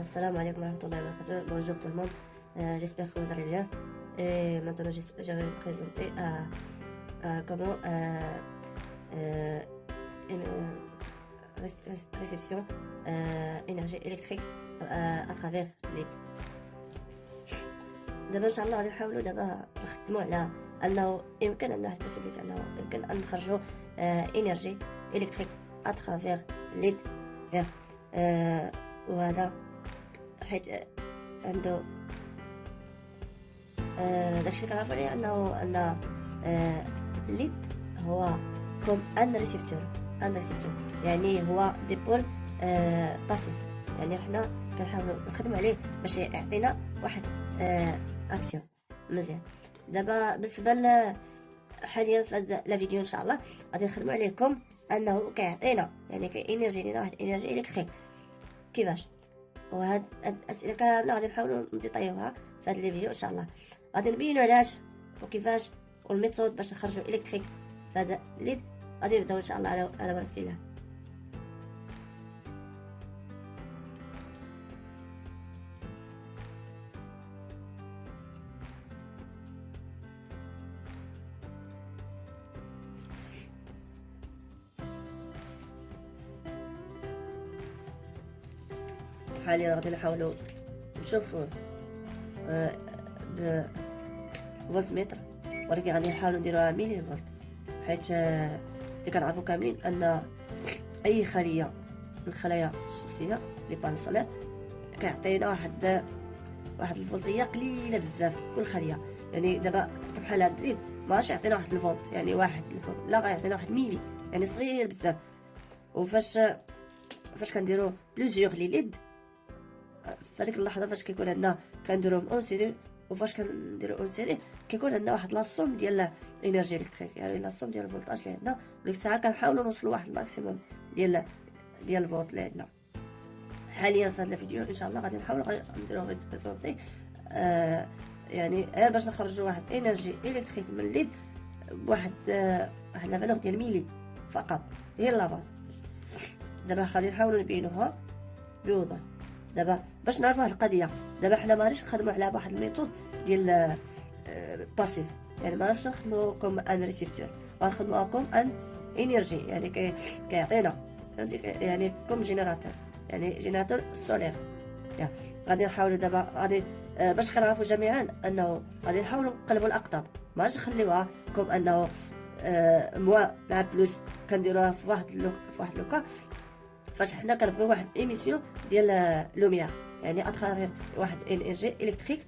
Salam alaikum wa rahmatullahi wa barakatuh. Bonjour tout le monde. J'espère que vous allez bien. Et maintenant, je vais vous présenter comment une réception énergie électrique à travers LED. دابا ان شاء الله غادي نحاولوا دابا نخدموا على انه يمكن ان واحد البوسيبيليتي انه يمكن ان نخرجوا انرجي الكتريك اترافير ليد. وهذا حيت عنده داكشي اللي كنعرفوا عليه ان الليد هو كوم ان ريسيبتور يعني هو ديبول باسيف، يعني حنا كنحاولوا نخدموا عليه باش يعطينا واحد اكسيون مزيان. دابا بالنسبه حاليا في هذا لا فيديو ان شاء الله غادي نخدموا عليكم انه كيعطينا يعني كينرجي لينا واحد انرجي الكتريك كيفاش. وهاد الاسئله كامله غادي نحاولوا نديطايوها في هذا الفيديو ان شاء الله. غادي نبينوا علاش وكيفاش والميثود باش نخرجوا الكتريك في هذا الليد. غادي نبداو ان شاء الله على بركه الله. حاليا غادي نحاولوا نشوفوا بفولت متر، ولكن غادي نحاولوا نديروها ملي فولت، حيت اللي كنعرفوا كاملين ان اي خليه من الخلايا الشمسيه لي بانل سولير كيعطينا واحد الفولتيه قليله بزاف كل خليه. يعني دابا بحال هاد الليد ماش يعطينا واحد الفولت، يعني واحد الفولت، لا غيعطينا واحد ميلي، يعني صغير بزاف. وفاش كنديروا بليزيوغ لي ليد فديك اللحظه فاش كيكون عندنا كنديروهم اون سيري، وفاش كنديروا اون سيري كيكون عندنا واحد لاصوم ديال الانرجي الكتريك، يعني لاصوم ديال الفولتاج اللي عندنا. ديك الساعه كنحاولوا نوصلوا واحد الماكسيموم ديال الفولت اللي عندنا. حاليا في هذا الفيديو ان شاء الله غادي نحاولوا نديروا غير بريزونطي يعني غير باش نخرجوا واحد انرجي الكتريك من الليد بواحد واحد لا فالور ديال ميلي فقط، هي لا باز. دابا غادي نحاولوا نبينوها بوضوح. دابا باش نعرفوا واحد القضيه، دابا حنا ما غاديش نخدموا على واحد الميثود ديال باسيف، يعني ما غاديش نخدموا كوم ان ريسيبتور، غنخدموا كوم ان انرجي، يعني كيعطينا فهمتي، يعني كوم جينيراتور، يعني جينيراتور سولير. غادي نحاولوا دابا غادي باش كنعرفوا جميعا انه غادي نحاولوا نقلبوا الاقطاب، ما غاديش نخليوها كوم انه موا مع بلوس كنديروها في واحد لوكا فاش حنا كنبغيو واحد ايميسيون ديال لوميير، يعني اترافير واحد انرجي الكتريك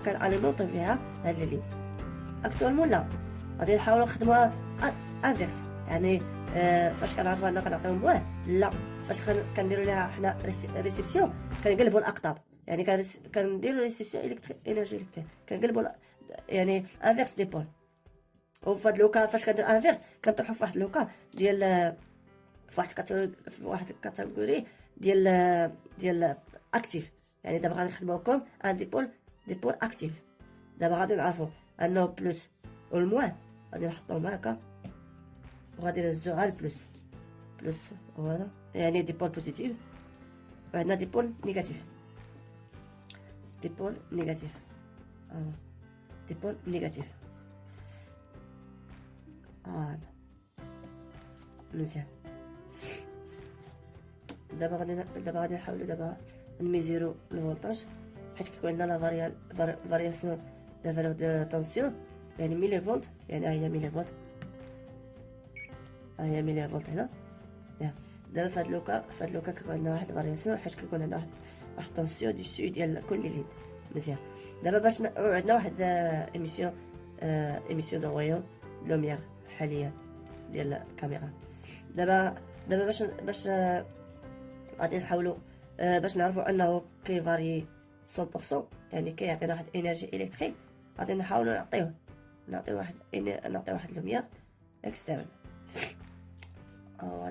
كناليمونطو بها هاد الليد. اكطوالمون لا غادي نحاولوا نخدموها انفيرس، يعني فاش كنعرفوا اننا كنعطيو مواه، لا فاش كنديروا لها حنا ريسيبسيون كنقلبوا الاقطاب، يعني كنديروا ريسيبسيون انرجي الكتريك كنقلبوا يعني انفيرس ديبول. وفي هاد لوكا فاش كندير انفيرس كنطيحوا في واحد لوكا ديال في واحد الكاتيجوري ديال اكتيف. يعني دابا غادي نخدموكم ان ديبول اكتيف. دابا غادي نعرفوا انه بلس والموان غادي نحطوهم هكا وغادي نهزو على بلس وهذا يعني ديبول بوزيتيف، وعندنا ديبول نيجاتيف ديبول نيجاتيف هذا مزيان. دابا غادي نحاولوا دابا نميزيرو الفولتاج، حيت كيكون عندنا لا فارياسيون لا فالور دو طونسيون، يعني ميلي فولت، يعني ها هي ميلي فولت هنا. دابا في هاد لوكا كيكون عندنا واحد فارياسيون، حيت كيكون عندنا واحد طونسيون دي سو ديال كل ليد مزيان. دابا باش عندنا واحد ايميسيون دو رويون لوميير حاليا ديال الكاميرا. دابا باش غادي نحاولوا باش نعرفوا انه كيفاري 100%، يعني كيعطينا واحد انرجي الكتريك. غادي نحاولوا نعطيو واحد لوميير اكسترن.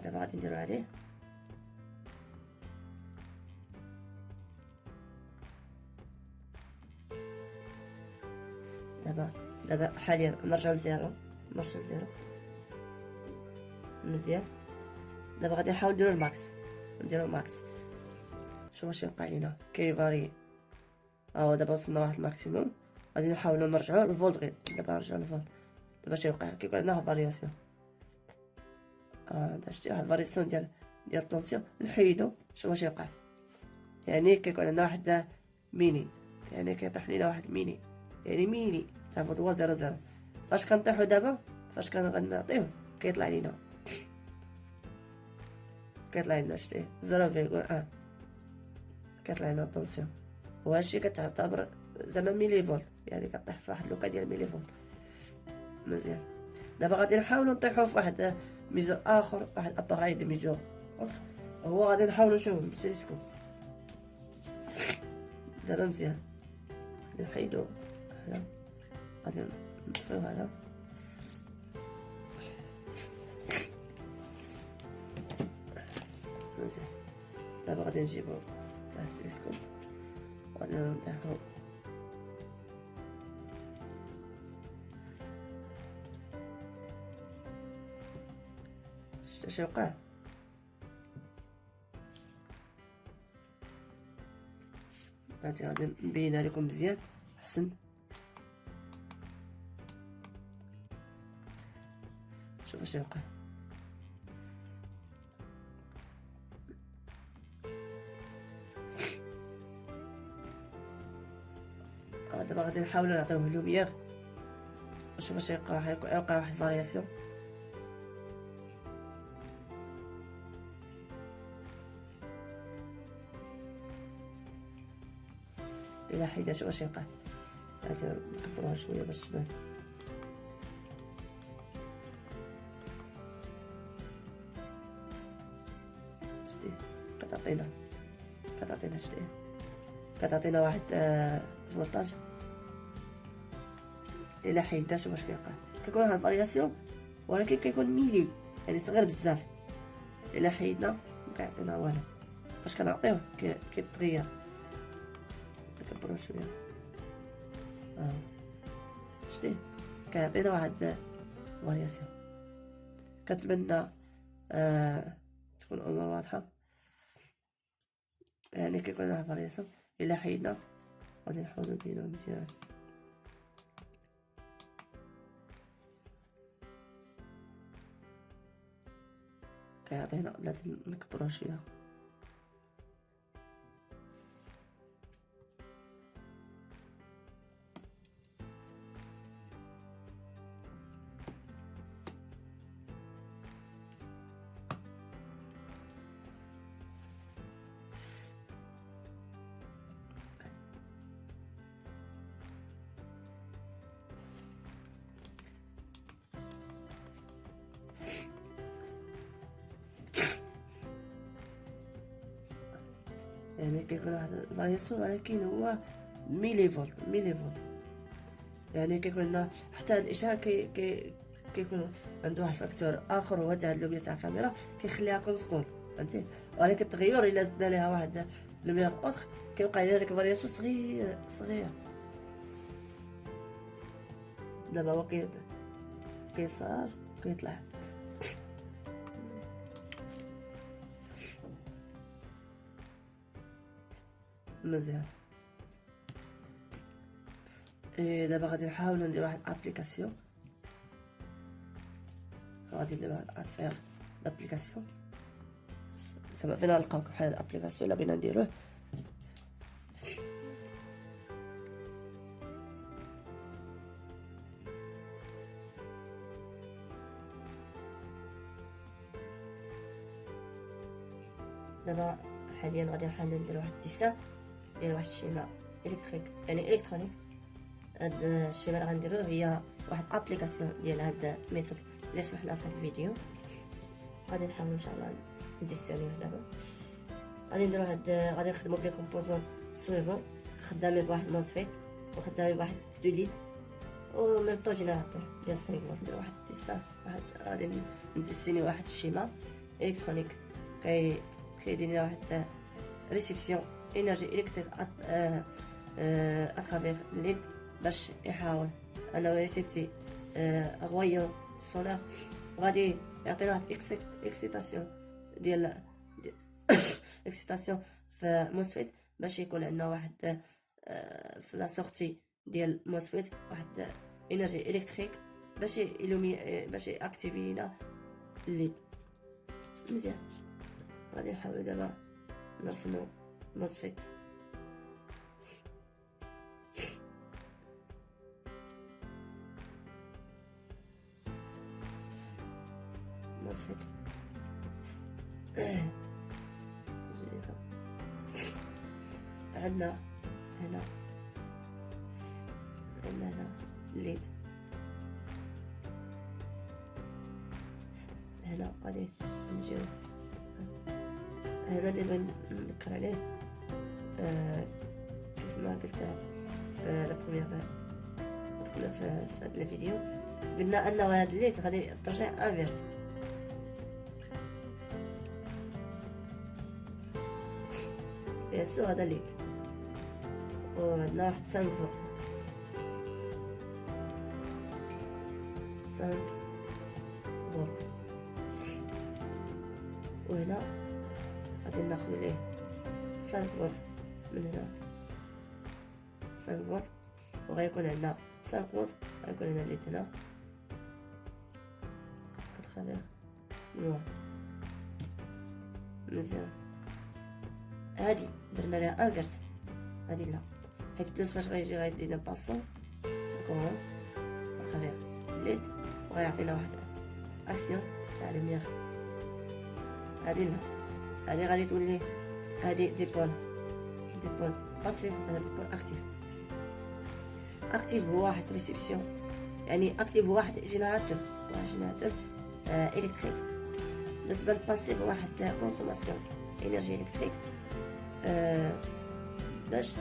دابا غادي نديرو عليه دابا حاليا نرجعو لزيرو مزيان. دابا غادي نحاول نديرو الماكس شوف واش يوقع لينا. كيفاري هو دابا وصلنا واحد الماكسيموم، غادي نحاولو نرجعو للفولت. غير دابا نرجعو للفولت. دابا اش يوقع؟ كيكون عندنا فارياسيون. شتي واحد الفارياسيون ديال الطونسيون نحيدو. شوف واش يوقع. يعني كيكون عندنا واحد ميني، يعني كيطيح لينا واحد ميني، يعني ميني تاع فوت 0 فاش كنطيحو دابا، فاش غنعطيوه كيطلع لينا شتي 0.1 كيطلع لنا الطونسيون. وهادشي كتعتبر زعما ميلي فولت، يعني كطيح في واحد لوكا ديال ميلي فولت. مزيان. دابا غادي نحاولو نطيحو في واحد ميزور اخر، واحد اباغاي دو ميزور هو غادي نحاولو نشوفو بالتلسكوب. دابا مزيان نحيدو هذا، غادي نطفيو هذا. مزيان. دابا غادي نجيبو تاع التلسكوب، غادي نطيحو اش يوقع. غادي نبينها لكم مزيان احسن. شوف اش يوقع. دابا غادي نحاولو نعطيوه لوميير. شوف اش يوقع. يوقع واحد فارياسيون. الى حيدة. شوف اش يوقع. غادي نكبروها شويه باش تبان. شتي كتعطينا شتي كتعطينا واحد فولتاج. الى حيدة. شوف اش كيوقع. كيكون واحد الفارياسيون ولكن كيكون ميلي، يعني صغير بزاف. الى حيدنا مكيعطينا والو. فاش كنعطيوه كيتغير. نكبروه شويه. شتي كيعطينا واحد فارياسيون. كنتمنى تكون الامور واضحه. يعني كيكون واحد فارياسيون. الى حيدنا غادي نحاولو نبينوه مزيان. كيعطينا. بلاتي نكبروه شويه. يعني كيكون واحد الفارياسيون ولكن هو ميلي فولت. يعني كيكون لنا حتى الاشعاع كيكون عنده واحد الفاكتور اخر هو تاع اللوميا تاع الكاميرا كيخليها كونستون، فهمتي. ولكن التغير الا زدنا ليها واحد لوميا اوتر كيوقع لنا ديك الفارياسيون صغير. دابا هو كيصار كيطلع. مزيان. دابا غادي نحاولو نديرو واحد ابليكاسيون. غادي نديرو واحد افير لابليكاسيون. سما فين نلقاو بحال الابليكاسيون الا بغينا نديروه. دابا حاليا غادي نحاولو نديرو واحد التيسان ديال واحد الشيما الكترونيك. هاد الشيما اللي غنديرو هي واحد ابليكاسيون ديال هاد الميثود اللي شرحنا في هاد الفيديو. غادي نحاولو ان شاء الله نديسيونيوه. دابا غادي نخدمو بلي كومبوزون سويفون خدامين بواحد موسفيت وخدامين بواحد دوليد و ميم طون جينيراتور ديال 5 فولت. نديرو واحد التيسان. غادي نديسيني واحد الشيما الكترونيك كيدير لنا واحد ريسيبسيون انرجي الكتريك اترافير ليد باش يحاول انه ريسيبتي غويون سولار. غادي يعطينا واحد اكسيتاسيون ديال اكسيتاسيون في موسفيت باش يكون عندنا واحد في لا سورتي ديال موسفيت واحد انرجي الكتريك باش باش اكتيفي لنا الليد. مزيان. غادي نحاولوا دابا نرسموا موسفيت. موسفيت عندنا هنا الليد، هنا غادي نجيو هنا اللي بغيت نذكر عليه كيف ما قلت في لا بروميير في هذا الفيديو، قلنا ان هذا الليد غادي ترجع انفيرس. بيان هذا الليد وعندنا واحد 5 فولت 5 فولت، وهنا غادي ناخذ ليه 5 فولت من هنا 5 فولت، وغيكون عندنا 5 فولت غيكون هنا الليد هنا اتخافيغ نوار. مزيان. هادي درنا لها انفيرس، هادي لا حيت بلوس فاش غيجي غيدينا باسون كورون اتخافيغ الليد وغيعطينا واحد اكسيون تاع لوميير. هادي لا، هادي غادي تولي هادي ديبول باسيف، هذا ديبول اكتيف. اكتيف هو واحد ريسبسيون، يعني اكتيف هو واحد جينيراتور الكتريك. بالنسبه للباسيف هو واحد كونسوماسيون انرجي الكتريك باش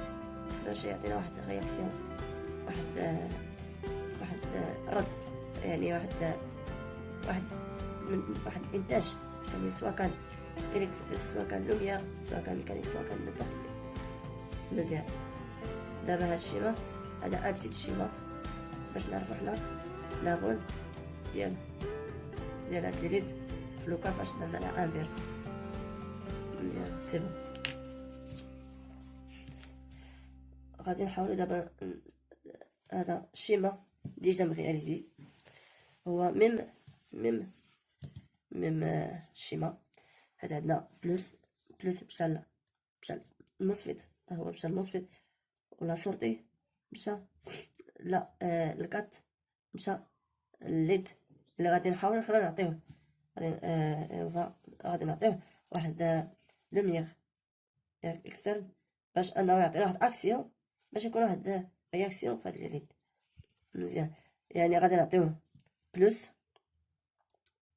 يعطينا واحد رياكسيون، واحد رد، يعني واحد انتاج، يعني سواء كان لوميير سواء كان ميكانيك سواء كان نبورت. مزيان. دابا هاد الشيما هذا ان تيت شيما باش نعرفو حنا لا رول ديال هاد الليد في لوكا فاش درنا لها انفيرس. مزيان سي بون. غادي نحاولوا دابا هذا الشيما ديجا مرياليزي، هو ميم شيما. حيت عندنا بلوس مشى الموسفيت، هو مشى الموسفيت، ولا سورتي مشى لا الكات مشى الليد اللي غادي نحاولوا حنا نعطيوه. غادي نعطيوه واحد لوميير اكسترن باش انه يعطينا واحد اكسيون باش يكون واحد رياكسيون في هاد الليد. مزيان. يعني غادي نعطيوه بلوس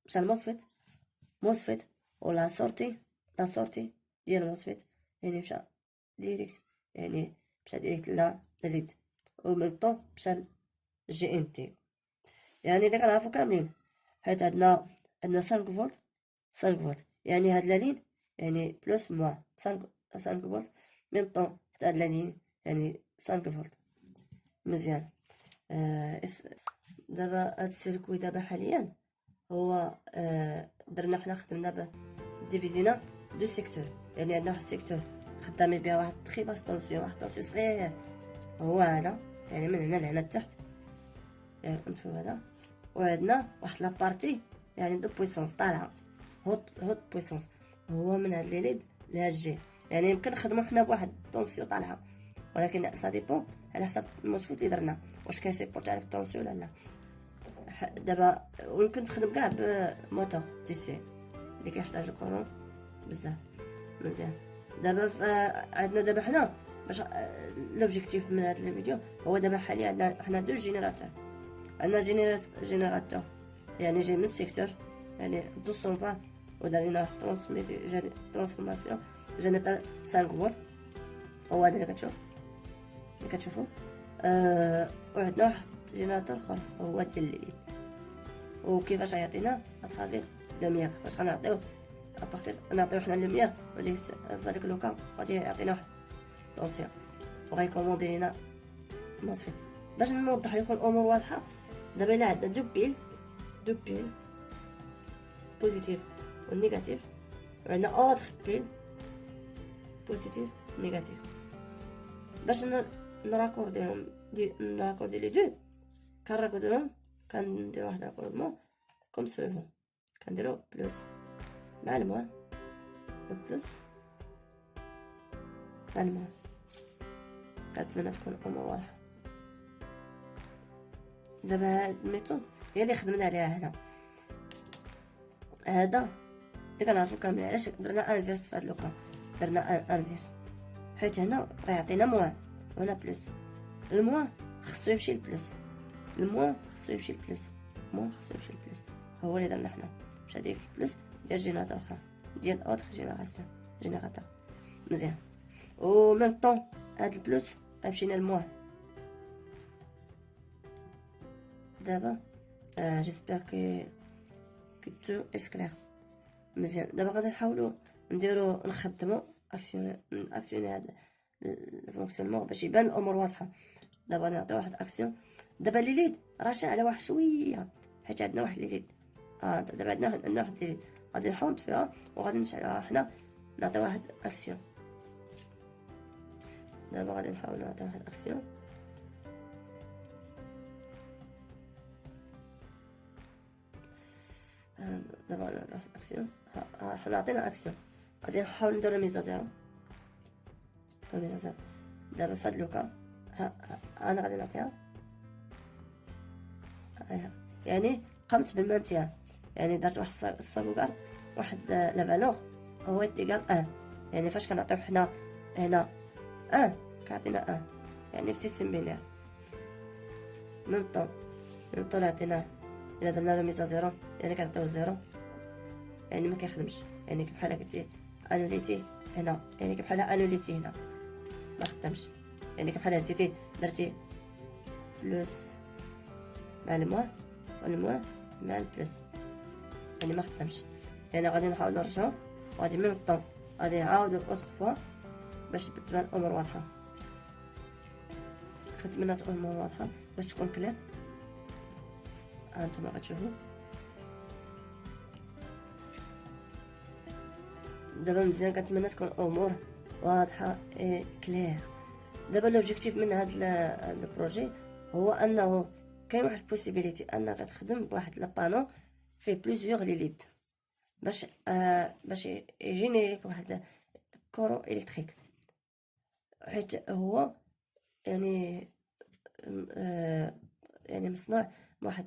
مشى الموسفيت ولا سورتي ديال الموسفيت، يعني مشى ديريكت لا ليد، ومن طون مشى جي ان تي. يعني اللي كنعرفو كاملين حيت عندنا 5 فولت، يعني هاد لين يعني بلوس موان 5 فولت ميم طون حتى هاد لين يعني 5 فولت. مزيان. دابا هاد السيركوي دابا حاليا هو درنا حنا خدمنا ديفيزينا دو سيكتور، يعني عندنا واحد السيكتور خدامين بها واحد تخي باس طونسيون، واحد طونسيون صغير هو هذا، يعني من هنا لهنا لتحت، يعني نطفيو هذا، وعندنا واحد لابارتي يعني دو بويسونس طالعه هوت بويسونس، هو من هاد لي ليد لهاد الجي، يعني يمكن نخدمو حنا بواحد طونسيون طالعه، ولكن سا ديبون على حسب الموسفيت اللي درنا واش كيسيبورتي عليك الطونسيون ولا لا. دابا ويمكن تخدم كاع بموتور تيسي اللي كيحتاج كورون بزاف. مزيان. دابا عندنا دابا حنا باش لوبجيكتيف من هذا الفيديو هو دابا حاليا عندنا حنا دو جينيراتور، عندنا جينيراتور يعني جاي من السيكتور يعني 220 ودارينا ترانسفورماسيون جينيراتور 5 فولت، هو هذا اللي كتشوفوا وعندنا واحد جينيراتور اخر هو ديال الليد، وكيفاش غيعطينا اترافيغ لوميير. فاش غنعطيوه ابارتيغ نعطيو حنا لوميير ولي في هذاك لوكا غادي يعطينا واحد طونسيون وغيكوموندي لينا موسفيت. باش نوضح لكم الامور واضحه، دابا الا عندنا دو بيل بوزيتيف والنيجاتيف، وعندنا اوتر بيل بوزيتيف نيجاتيف. باش نراكورديهم نراكوردي لي دو، كنراكورديهم كنديرو واحد راكوردمون كوم سويفون. كنديرو بلوس مع الموان بلوس مع الموان. كنتمنى تكون الامور واضحه. دابا هاد الميثود هي اللي خدمنا عليها هنا. هذا اللي كنعرفو كاملين. علاش درنا انفيرس في هاد لوكا؟ درنا انفيرس حيت هنا غيعطينا موان وهنا بلوس. الموان خصو يمشي لبلوس، الموان خصو يمشي لبلوس، موان خصو يمشي لبلوس. هو اللي درنا حنا. مشى ديك البلوس ديال جينيراتور اخرى ديال اوتر جينيراتور. مزيان. و ميم طون هاد البلوس غيمشينا للموان. دابا جيسبر كي تو اسكلير. مزيان. دابا غادي نحاولوا نخدموا اكسيوني هذا الفونكسيونمون باش يبان الامور واضحه. دابا نعطي واحد اكسيون. دابا لي ليد راه شا على واحد شويه حيت عندنا واحد لي ليد. دابا عندنا واحد لي ليد غادي نحاول نطفيها وغادي نشعلها حنا. نعطي واحد اكسيون. دابا غادي نحاول نعطي واحد اكسيون. دابا نعطي واحد اكسيون. حنا عطينا اكسيون. غادي نحاول ندير ريميزا زيرو. دابا فهاد لوكا انا غادي نعطيها يعني قمت بالمانتيان. يعني درت واحد السافوغارد واحد لا فالور هو يتيكال يعني فاش كنعطيو حنا هنا كيعطينا يعني بسيستم بينير. ميم طون عطيناه. الا درنا ريميزا زيرو يعني كنعطيو زيرو يعني ما كيخدمش. يعني بحال قلتي انوليتي هنا يعني بحال انوليتي هنا ما خدامش. يعني بحال هزيتي درتي بلوس مع الموان والموان مع البلوس يعني ما خدامش. يعني غادي نحاول نرجعو وغادي ميم طون غادي نعاودو اوتر فوا باش تبان الامور واضحه. كنتمنى تكون الامور واضحه باش تكون كلير. هانتوما غتشوفو. دابا مزيان. كنتمنى تكون الامور واضحه اي كلير. دابا لوبجيكتيف من هاد البروجي هو انه كاين واحد البوسيبيليتي انك تخدم بواحد لابانو فيه بليزيوغ لي ليد باش يجيني لك واحد كورو الكتريك. حيت هو يعني يعني مصنوع بواحد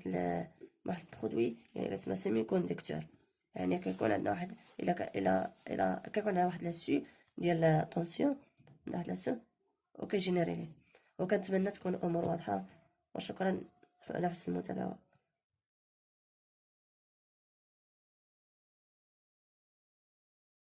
برودوي يعني كتسمى سيمي كوندكتور. يعني كيكون عندنا واحد الى كيكون عندنا واحد لاسو ديال طونسيون واحد لاسو وكيجينيري ليه. وكنتمنى تكون الامور واضحه وشكرا على حسن المتابعه.